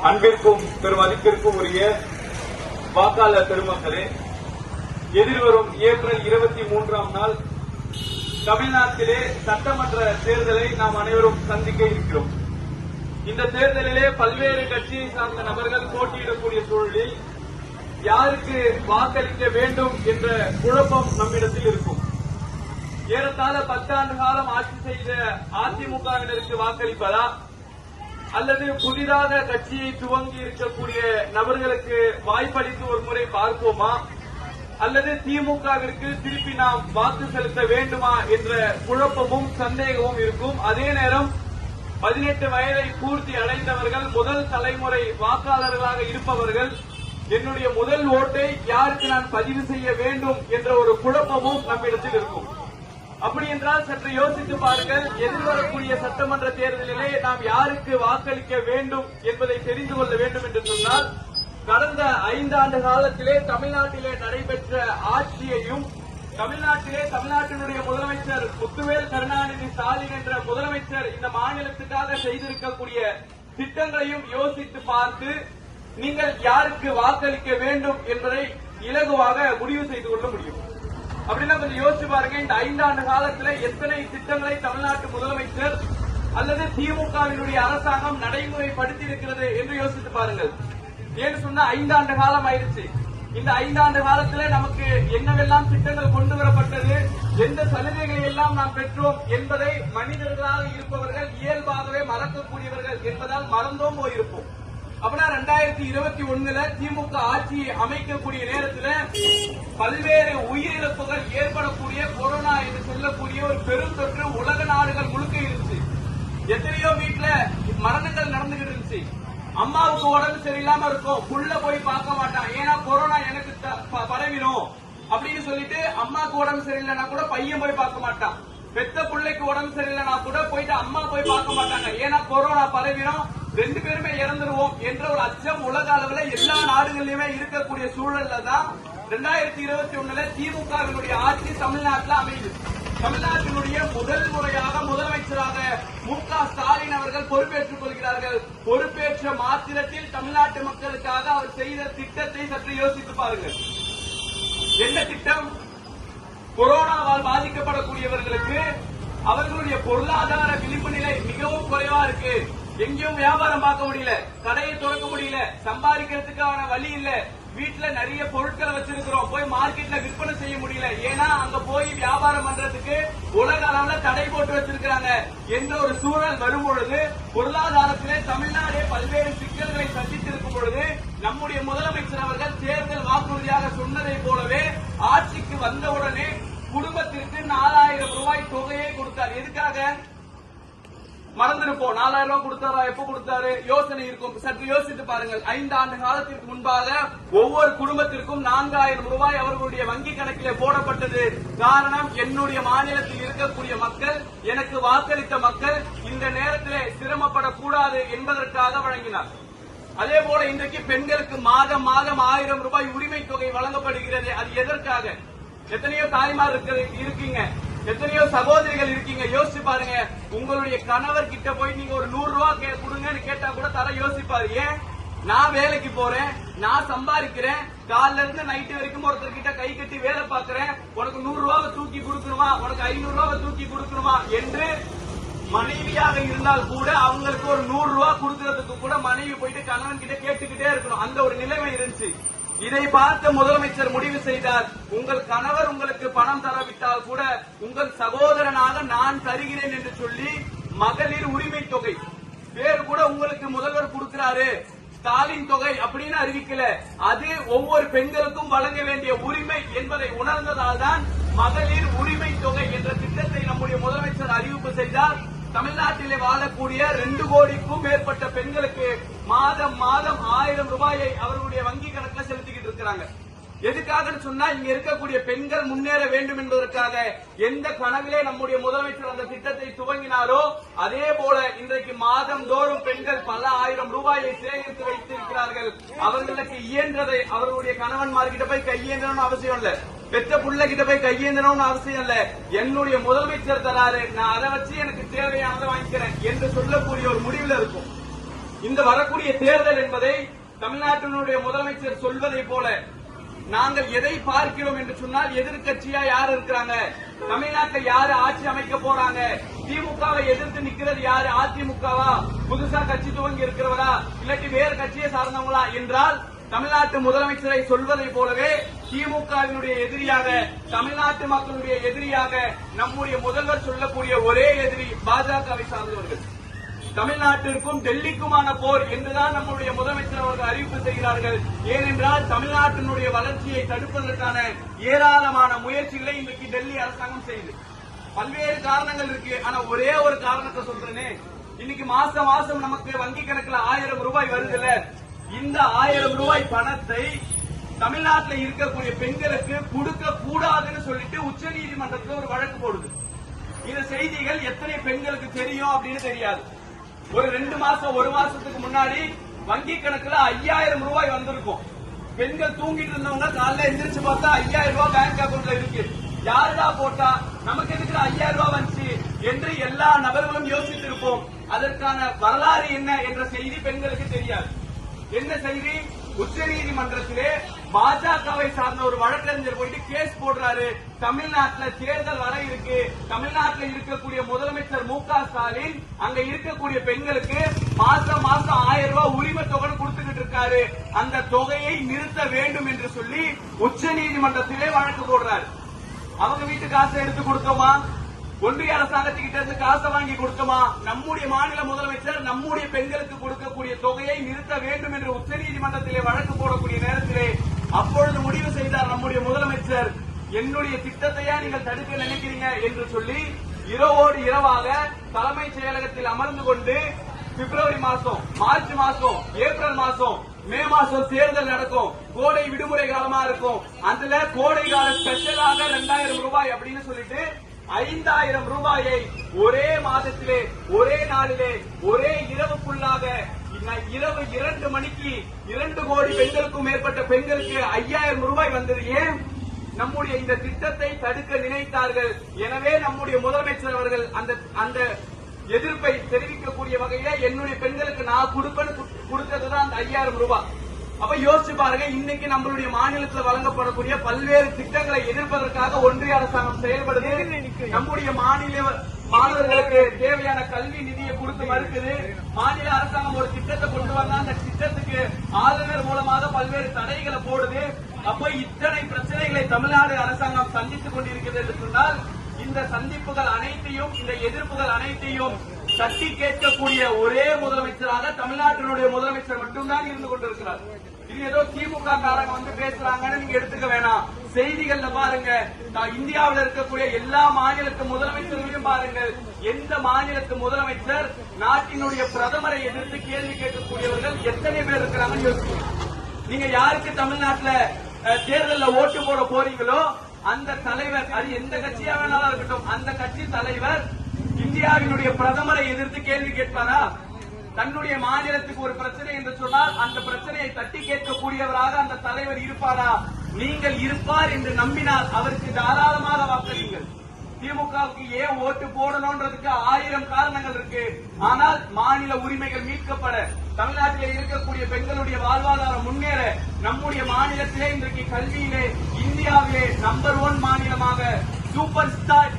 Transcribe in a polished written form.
அன்பிற்கும் பெருமதிப்பிற்கும் உரிய வாக்காளர் பெருமக்களே, எதிர்வரும் ஏப்ரல் 23ஆம் நாள் தமிழ்நாட்டிலே சட்டமன்ற தேர்தலை நாம் அனைவரும் சந்திக்க இருக்கிறோம். இந்த தேர்தலிலே பல்வேறு கட்சியை சார்ந்த நபர்கள் போட்டியிடக்கூடிய சூழலில் யாருக்கு வாக்களிக்க வேண்டும் என்ற குழப்பம் நம்மிடத்தில் இருக்கும். ஏறத்தாழ 10 ஆண்டு காலம் ஆட்சி செய்த அதிமுகவினருக்கு வாக்களிப்பதா அல்லது புதிதாக கட்சியை துவங்கி இருக்கக்கூடிய நபர்களுக்கு வாய்ப்பளித்து ஒரு முறை பார்ப்போமா அல்லது திமுகவிற்கு திருப்பி நாம் வாக்கு செலுத்த வேண்டுமா என்ற குழப்பமும் சந்தேகமும் இருக்கும். அதே நேரம் 18 வயதை பூர்த்தி அடைந்தவர்கள், முதல் தலைமுறை வாக்காளர்களாக இருப்பவர்கள், என்னுடைய முதல் ஓட்டை யாருக்கு நான் பதிவு செய்ய வேண்டும் என்ற ஒரு குழப்பமும் நம்மிடத்தில் இருக்கும். அப்படி என்றால் சற்று யோசித்து பாருங்கள், எதிர்வரக்கூடிய சட்டமன்ற தேர்தலிலே நாம் யாருக்கு வாக்களிக்க வேண்டும் என்பதை தெரிந்து கொள்ள வேண்டும் என்று சொன்னால், கடந்த 5 ஆண்டு காலத்திலே தமிழ்நாட்டிலே நடைபெற்ற ஆட்சியையும் தமிழ்நாட்டினுடைய முதலமைச்சர் முத்துவேல் கருணாநிதி ஸ்டாலின் என்ற முதலமைச்சர் இந்த மாநிலத்துக்காக செய்திருக்கக்கூடிய திட்டங்களையும் யோசித்து பார்த்து நீங்கள் யாருக்கு வாக்களிக்க வேண்டும் என்பதை இலகுவாக முடிவு செய்து கொள்ள முடியும். அப்படின்னா கொஞ்சம் யோசிச்சு பாருங்க, இந்த 5 ஆண்டு காலத்தில் எத்தனை திட்டங்களை தமிழ்நாட்டு முதலமைச்சர் அல்லது திமுகவினுடைய அரசாங்கம் நடைமுறைப்படுத்தி இருக்கிறது என்று யோசித்து பாருங்கள். ஏன்னு சொன்னா 5 ஆண்டு காலம் ஆயிடுச்சு. இந்த 5 ஆண்டு காலத்தில் நமக்கு என்னவெல்லாம் திட்டங்கள் கொண்டு வரப்பட்டது, எந்த சலுகைகளை எல்லாம் நாம் பெற்றோம் என்பதை மனிதர்களாக இருப்பவர்கள் இயல்பாகவே மறக்கக்கூடியவர்கள் என்பதால் மறந்தோம் போயிருப்போம். அப்படின்னா 2021 திமுக ஆட்சியை அமைக்கக்கூடிய நேரத்தில் பல்வேறு உயிரிழப்புகள் ஏற்படக்கூடிய கொரோனா என்று சொல்லக்கூடிய ஒரு பெரும் தொற்று உலக நாடுகள் முழுக்க இருந்துச்சு. எத்தனையோ வீட்டுல மரணங்கள் நடந்துகிட்டு இருந்துச்சு. அம்மாவுக்கு உடம்பு சரியில்லாம இருக்கும், புள்ள போய் பார்க்க மாட்டான், ஏன்னா கொரோனா எனக்கு பரவிடும் அப்படின்னு சொல்லிட்டு அம்மாவுக்கு உடம்பு சரியில்லைன்னா கூட பையன் போய் பார்க்க மாட்டான். பெத்த பிள்ளைக்கு உடம்பு சரியில்லைன்னா கூட போயிட்டு அம்மா போய் பார்க்க மாட்டாங்க, ஏன்னா கொரோனா பரவிடும், 2 பேருமே இறந்துருவோம் என்ற ஒரு அச்சம் உலக அளவுல எல்லா நாடுகளிலுமே இருக்கக்கூடிய சூழல்ல தான் 2021 திமுகவினுடைய ஆட்சி தமிழ்நாட்டில் அமையுது. தமிழ்நாட்டினுடைய முதல் முறையாக முதலமைச்சராக மு.க. ஸ்டாலின் அவர்கள் பொறுப்பேற்றுக் கொள்கிறார்கள். பொறுப்பேற்ற மாத்திரத்தில் தமிழ்நாட்டு மக்களுக்காக அவர் செய்த திட்டத்தை சற்று யோசித்து பாருங்கள். என்ன திட்டம்? கொரோனாவால் பாதிக்கப்படக்கூடியவர்களுக்கு அவர்களுடைய பொருளாதார விளிம்பு நிலை மிகவும் குறைவா இருக்கு, எங்கேயும் வியாபாரம் பார்க்க முடியல, கடையை திறக்க முடியல, சம்பாதிக்கிறதுக்கான வழி இல்ல, வீட்டுல நிறைய பொருட்களை வச்சிருக்கிறோம், போய் மார்க்கெட்ல விற்பனை செய்ய முடியல, ஏன்னா அங்க போய் வியாபாரம் பண்றதுக்கு உலக அளவுல தடை போட்டு வச்சிருக்கிறாங்க என்ற ஒரு சூழல் வரும்பொழுது, பொருளாதாரத்திலே தமிழ்நாடே பல்வேறு சிக்கல்களை சந்தித்திருக்கும் பொழுது, நம்முடைய முதலமைச்சர் அவர்கள் தேர்தல் வாக்குறுதியாக சொன்னதை போலவே ஆட்சிக்கு வந்தவுடனே குடும்பத்திற்கு 4000 ரூபாய் தொகையை கொடுத்தார். எதுக்காக மறந்துருப்போம். 4000 ரூபாய் கொடுத்தாரா, எப்ப கொடுத்தாரு யோசனை இருக்கும். சற்று யோசித்து பாருங்கள். 5 ஆண்டு காலத்திற்கு முன்பாக ஒவ்வொரு குடும்பத்திற்கும் 4000 ரூபாய் அவர்களுடைய வங்கி கணக்கிலே போடப்பட்டது. காரணம், என்னுடைய மாநிலத்தில் இருக்கக்கூடிய மக்கள், எனக்கு வாக்களித்த மக்கள் இந்த நேரத்திலே சிரமப்படக்கூடாது என்பதற்காக வழங்கினார். அதே போல இன்றைக்கு பெண்களுக்கு மாதம் 1000 ரூபாய் உரிமை தொகை வழங்கப்படுகிறது. அது எதற்காக? எத்தனையோ தாய்மார் இருக்கீங்க, எத்தனையோ சகோதரிகள் இருக்கீங்க. யோசிச்சு பாருங்க, உங்களுடைய கணவர் கிட்ட போய் நீங்க ஒரு 100 ரூபாய் கொடுங்கன்னு கேட்டா கூட தர யோசிப்பாரு. ஏன்? நான் வேலைக்கு போறேன், நான் சம்பாதிக்கிறேன், காலைல இருந்து நைட்டு வரைக்கும் ஒருத்தர் கிட்ட கை கட்டி வேலை பார்க்கிறேன், உனக்கு 100 ரூபாவை தூக்கி கொடுக்கணுமா, உனக்கு 500 ரூபாவை தூக்கி கொடுக்கணுமா என்று மனைவியாக இருந்தால் கூட அவங்களுக்கு ஒரு 100 ரூபாய் கொடுக்கறதுக்கு கூட மனைவி போயிட்டு கணவன் கிட்ட கேட்டுக்கிட்டே இருக்கணும். அந்த ஒரு நிலைமை இருந்துச்சு. இதை பார்த்த முதலமைச்சர் முடிவு செய்தார், உங்கள் கணவர் உங்களுக்கு பணம் தரவிட்டால் கூட உங்கள் சகோதரனாக நான் தருகிறேன் என்று சொல்லி மகளிர் உரிமை தொகை பேர் கூட உங்களுக்கு முதல்வர் கொடுக்கிறாரு, ஸ்டாலின் தொகை அப்படின்னு அறிவிக்கல, அது ஒவ்வொரு பெண்களுக்கும் வழங்க வேண்டிய உரிமை என்பதை உணர்ந்ததால் தான் மகளிர் உரிமை தொகை என்ற திட்டத்தை நம்முடைய முதலமைச்சர் அறிவிப்பு செய்தார். தமிழ்நாட்டிலே வாழக்கூடிய 2 கோடிக்கும் மேற்பட்ட பெண்களுக்கு மாதம் 1000 ரூபாயை அவர்களுடைய வங்கி கணக்கில் செலுத்திக்கிட்டு இருக்கிறாங்க. எதுக்காக சொன்னா, இங்க இருக்கக்கூடிய பெண்கள் முன்னேற வேண்டும் என்பதற்காக. எந்த கனவிலே நம்முடைய முதலமைச்சர் அந்த திட்டத்தை துவங்கினாரோ அதே போல இன்றைக்கு மாதம் தோறும் பெண்கள் பல 1000 ரூபாயை சேகரித்து வைத்திருக்கிறார்கள். அவர்களுக்கு இயன்றதை அவர்களுடைய கணவன்மார்கிட்ட போய் கையேந்தணும்னு அவசியம் இல்ல, பெற்ற புள்ள கிட்ட போய் கையேந்தணும்னு அவசியம் இல்ல, என்னுடைய முதலமைச்சர் தராரு, நான் அதை வச்சு எனக்கு தேவையானதை வாங்கிக்கிறேன் என்று சொல்லக்கூடிய ஒரு முடிவில் இருக்கும். இந்த வரக்கூடிய தேர்தல் என்பதை தமிழ்நாட்டினுடைய முதலமைச்சர் சொல்வதை போல நாங்கள் எதை பார்க்கிறோம் என்று சொன்னால் எதிர்கட்சியா யார் இருக்கிறாங்க, தமிழ்நாட்டை யாரு ஆட்சி அமைக்க போறாங்க, திமுகவை எதிர்த்து நிக்கிறது யாரு, அதிமுகவா, புதுசா கட்சி துவங்கி இருக்கிறவரா, இல்லாட்டி வேறு கட்சியை சார்ந்தவங்களா என்றால் தமிழ்நாட்டு முதலமைச்சரை சொல்வதை போலவே திமுகவினுடைய எதிரியாக, தமிழ்நாட்டு மக்களுடைய எதிரியாக நம்முடைய முதல்வர் சொல்லக்கூடிய ஒரே எதிரி பாஜகவை சார்ந்தவர்கள். தமிழ்நாட்டிற்கும் டெல்லிக்குமான போர் என்றுதான் நம்முடைய முதலமைச்சர் அவர்கள் அறிவிப்பு செய்கிறார்கள். ஏனென்றால் தமிழ்நாட்டினுடைய வளர்ச்சியை தடுப்பதற்கான ஏராளமான முயற்சிகளை இன்றைக்கு டெல்லி அரசாங்கம் செய்து பல்வேறு காரணங்கள் இருக்கு. ஆனா ஒரே ஒரு காரணத்தை சொல்றேனே, இன்னைக்கு மாசம் மாசம் நமக்கு வங்கி கணக்குல 1000 ரூபாய் வருதுல்ல, இந்த 1000 ரூபாய் பணத்தை தமிழ்நாட்டில் இருக்கக்கூடிய பெண்களுக்கு கொடுக்க கூடாதுன்னு சொல்லிட்டு உச்ச நீதிமன்றத்தில் ஒரு வழக்கு போடுது. இந்த செய்திகள் எத்தனை பெண்களுக்கு தெரியும் அப்படின்னு தெரியாது. ஒரு 2 மாசம் 1 மாசத்துக்கு முன்னாடி வங்கி கணக்குல 5000 ரூபாய் வந்திருக்கும். பெண்கள் தூங்கிட்டு இருந்தவங்க காலைல எந்திரிச்சு பார்த்தா 5000 ரூபாய் பேங்க் அக்கௌண்ட்ல இருக்கு. யாருடா போட்டா, நமக்கு எதுக்கு 5000 ரூபாய் வந்துச்சு என்று எல்லா நபர்களும் யோசித்திருப்போம். அதற்கான வரலாறு என்ன என்ற செய்தி பெண்களுக்கு தெரியாது. என்ன செய்தி? உச்ச நீதிமன்றத்திலே பாஜகவை சார்ந்த ஒரு வழக்கறிஞர் போயிட்டு கேஸ் போடுறாரு. தமிழ்நாட்டில் தேர்தல் வர இருக்கு, தமிழ்நாட்டில் இருக்கக்கூடிய முதலமைச்சர் மு.க. ஸ்டாலின் அங்க இருக்கக்கூடிய பெண்களுக்கு மாசம் மாசம் 1000 ரூபாய் உரிமை தொகை கொடுத்துக்கிட்டு இருக்காரு, அந்த தொகையை நிறுத்த வேண்டும் என்று சொல்லி உச்ச நீதிமன்றத்திலே வழக்கு போடுறாரு. அவங்க வீட்டு காசை எடுத்து கொடுத்தோமா, ஒன்றிய அரசாங்கத்துக்கிட்ட இருந்து காசை வாங்கி கொடுத்தோமா, நம்முடைய மாநில முதலமைச்சர் நம்முடைய பெண்களுக்கு கொடுக்கக்கூடிய தொகையை நிறுத்த வேண்டும் என்று உச்ச நீதிமன்றத்திலே வழக்கு போடக்கூடிய நேரத்திலே அப்பொழுது முடிவு செய்தார் நம்முடைய முதலமைச்சர், என்னுடைய திட்டத்தையா நீங்கள் தடுக்க நினைக்கிறீங்க என்று சொல்லி இரவோடு இரவாக தலைமைச் செயலகத்தில் அமர்ந்து கொண்டு பிப்ரவரி மாசம், மார்ச் மாசம், ஏப்ரல் மாசம், மே மாசம் தேர்தல் நடக்கும், கோடை விடுமுறை காலமா இருக்கும், அதுல கோடை கால ஸ்பெஷலாக 2000 ரூபாய் அப்படின்னு சொல்லிட்டு 5000 ரூபாயை ஒரே மாதத்திலே, ஒரே நாளிலே, ஒரே இரவுக்குள்ளாக இரவு 2 மணிக்கு 2 கோடி பெண்களுக்கும் மேற்பட்ட பெண்களுக்கு 5000 ரூபாய் வந்தது. ஏன்? நம்முடைய இந்த திட்டத்தை தடுக்க நினைத்தார்கள். எனவே நம்முடைய முதலமைச்சர் அவர்கள் அந்த எதிர்ப்பை தெரிவிக்கக்கூடிய வகையில என்னுடைய பெண்களுக்கு நான் கொடுத்ததுதான் அந்த 5000 ரூபாய். அப்ப யோசிச்சு பாருங்க, இன்னைக்கு நம்மளுடைய மாநிலத்தில் வழங்கப்படக்கூடிய பல்வேறு திட்டங்களை எதிர்ப்பதற்காக ஒன்றிய அரசாங்கம் செயல்படுது. நம்முடைய மாணவர்களுக்கு தேவையான கல்வி நிதியை கொடுத்து மறுக்குது. மாநில அரசாங்கம் ஒரு திட்டத்தை கொண்டு வந்தா அந்த திட்டத்துக்கு ஆளுநர் மூலமாக பல்வேறு தடைகளை போடுது. அப்ப இத்தனை பிரச்சனைகளை தமிழ்நாடு அரசாங்கம் சந்தித்துக் கொண்டிருக்கிறது என்று சொன்னால், இந்த சந்திப்புகள் அனைத்தையும், இந்த எதிர்ப்புகள் அனைத்தையும் தட்டி கேட்கக்கூடிய ஒரே முதலமைச்சராக தமிழ்நாட்டினுடைய முதலமைச்சர் மட்டும்தான் இருந்து கொண்டிருக்கிறார். இது ஏதோ திமுக காரங்க வந்து பேசுறாங்கன்னு நீங்க எடுத்துக்க வேணாம். செய்திகள்ல பாருங்க, இந்தியாவில் இருக்கக்கூடிய எல்லா மாநிலத்து முதலமைச்சர்களையும் பாருங்கள், எந்த மாநிலத்து முதலமைச்சர் நாட்டினுடைய பிரதமரை எதிர்த்து கேள்வி கேட்கக்கூடியவர்கள் எத்தனை பேர் இருக்கிறாங்கன்னு யோசிச்சு நீங்க யாருக்கு தமிழ்நாட்டில் தேர்தலில் ஓட்டு போட போறீங்களோ அந்த தலைவர், அது எந்த கட்சியா வேணாலும் இருக்கட்டும், அந்த கட்சி தலைவர் இந்தியாவினுடைய பிரதமரை எதிர்த்து கேள்வி கேட்பாரா? தன்னுடைய மாநிலத்துக்கு ஒரு பிரச்சனை என்று சொன்னால் அந்த பிரச்சனையை தட்டி கேட்கக்கூடியவராக அந்த தலைவர் இருப்பாரா? நீங்கள் இருப்பார் என்று நம்பினால் அவருக்கு தாராளமாக வாக்களியுங்கள். திமுகவுக்கு ஏன் ஓட்டு போடணும்ன்றதுக்கு 1000 காரணங்கள் இருக்கு. ஆனால் மாநில உரிமைகள் மீட்கப்பட, தமிழ்நாட்டில் இருக்கக்கூடிய பெண்களுடைய வாழ்வாதாரம் முன்னேற, நம்முடைய மாநிலத்திலே இன்றைக்கு கல்வியிலே இந்தியாவிலே நம்பர் 1 மாநிலமாக, சூப்பர் ஸ்டார்